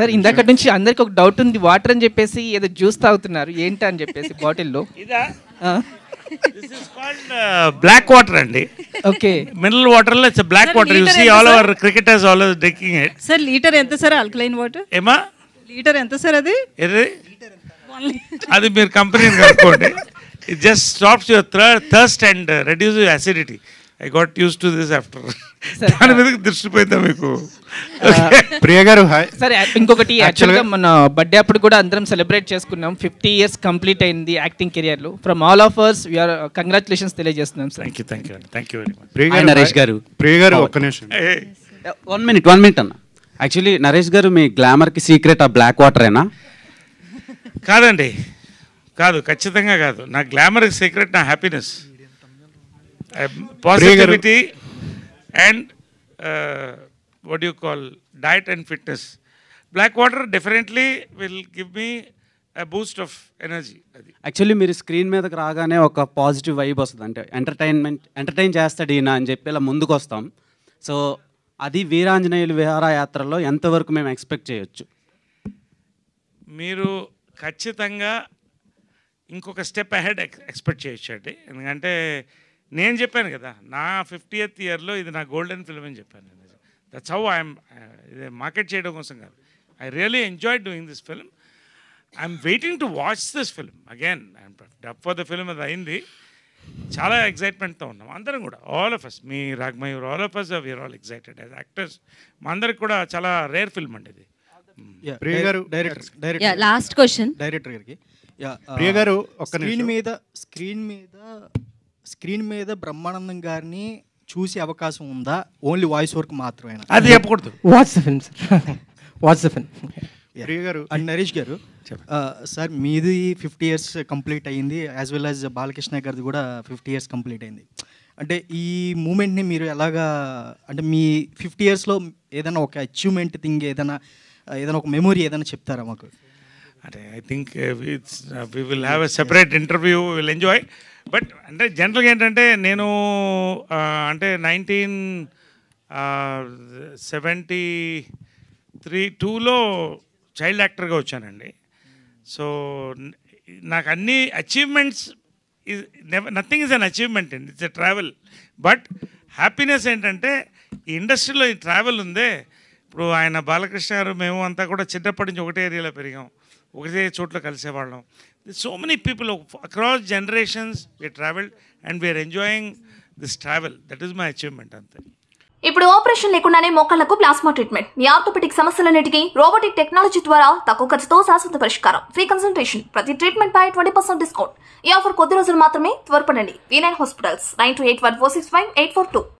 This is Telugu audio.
సార్ ఇందాక నుంచి అందరికి ఒక డౌట్ ఉంది, వాటర్ అని చెప్పేసి ఏదో జ్యూస్ తాగుతున్నారు ఏంటి అని చెప్పేసి బాటిల్లో. ఇదా this is called black water అండి. ఓకే, మినరల్ వాటర్ లో it's black water. You see all our cricketers always drinking it. Sir litre ఎంత సార్ ఆల్కలైన్ వాటర్? ఏమా లీటర్ ఎంత సార్ అది? అది మీరు కంపెనీని కనుక్కోండి. It just stops your thirst and reduce your acidity. I got used to this after. దాని మీద దృష్టి పోయిందా మీకు? ప్రియ గారు హాయ్. సరే ఇంకొకటి, యాక్చువల్గా మన బర్త్డే అప్పుడు కూడా అందరం సెలబ్రేట్ చేసుకున్నాం. 50 years కంప్లీట్ అయింది యాక్టింగ్ కెరియర్లో. From all of us we are congratulations తెలియజేస్తున్నాం sir. Thank you very much. Priya garu, Naresh గారు. ప్రియ గారు ఒక్క నిమిషం. 1 minute అన్న. యాక్చువల్లీ నరేష్ గారు మీ గ్లామర్కి సీక్రెట్ ఆ బ్లాక్ వాటరేనా? కాదండి, కాదు, ఖచ్చితంగా కాదు. నా గ్లామర్ సీక్రెట్ నా happiness, positivity and what do you call diet and fitness. Black water definitely will give me a boost of energy. Actually మీరు స్క్రీన్ మీదకి రాగానే ఒక పాజిటివ్ వైబ్ వస్తుంది. అంటే ఎంటర్టైన్ చేస్తాడు ఈయన అని చెప్పి ఇలా ముందుకు వస్తాం. సో అది వీరాంజనేయులు విహారయాత్రలో ఎంతవరకు మేము ఎక్స్పెక్ట్ చేయొచ్చు? మీరు ఖచ్చితంగా ఇంకొక స్టెప్ అహెడ్ ఎక్స్పెక్ట్ చేయొచ్చు అండి. ఎందుకంటే నేను చెప్పాను కదా, నా 50th yearలో ఇది నా గోల్డెన్ ఫిల్మ్ అని చెప్పాను. That's how I'm. ఇది మార్కెట్ చేయడం కోసం కాదు. I really enjoy doing this film. I'm waiting to watch this film again. I'm dub for the film. అది అయింది, చాలా ఎక్సైట్మెంట్తో ఉన్నాం అందరం కూడా. All of us, me Ragmayur, all of us we're all excited as actors. మా అందరికి కూడా చాలా రేర్ ఫిల్మ్ అండి ఇది. ప్రియ గారు డైరెక్టర్ లాస్ట్ క్వశ్చన్ డైరెక్టర్ గారికి. ప్రియ గారు ఒక్క స్క్రీన్ మీద బ్రహ్మానందం గారిని చూసే అవకాశం ఉందా? ఓన్లీ వాయిస్ వర్క్ మాత్రమే? అది చెప్పకూడదు. What's the film sir, what's the film. Priya garu and Naresh garu, sir మీది 50 years కంప్లీట్ అయ్యింది, యాజ్ వెల్ యాజ్ బాలకృష్ణ గారిది కూడా 50 years కంప్లీట్ అయింది. అంటే ఈ మూమెంట్ని మీరు ఎలాగా, అంటే మీ 50 yearsలో ఏదైనా ఒక అచీవ్మెంట్ థింగ్, ఏదైనా ఒక మెమొరీ ఏదైనా చెప్తారా మాకు? అంటే I think we will have a separate interview, will enjoy. But అంటే జనరల్గా ఏంటంటే నేను అంటే 1972లో చైల్డ్ యాక్టర్గా వచ్చానండి. సో నాకు అన్ని achievements nothing is an achievement అండి, it's a travel. But happiness ఏంటంటే ఈ ఇండస్ట్రీలో ఈ ట్రావెల్ ఉందే. ఇప్పుడు ఆయన బాలకృష్ణ గారు, మేము అంతా కూడా చిన్నప్పటి నుంచి ఒకటే ఏరియాలో పెరిగాం, ఒకటే చోట్ల కలిసేవాళ్ళం. So many people across generations we travelled and we are enjoying this travel. That is my achievement అంతే. ఇప్పుడు ఆపరేషన్ లేకుండానే మోకాళ్లకు ప్లాస్మా ట్రీట్మెంట్. మీ ఆర్థోపెటిక్ సమస్యలన్నిటికీ రోబోటిక్ టెక్నాలజీ ద్వారా తక్కువ ఖర్చుతో శాశ్వత పరిష్కారం. Free consultation. ప్రతి ట్రీట్మెంట్ పై 20% డిస్కౌంట్. ఈ ఆఫర్ కొద్ది రోజులు మాత్రమే. త్వరపడండి. V9 hospitals 9281465842.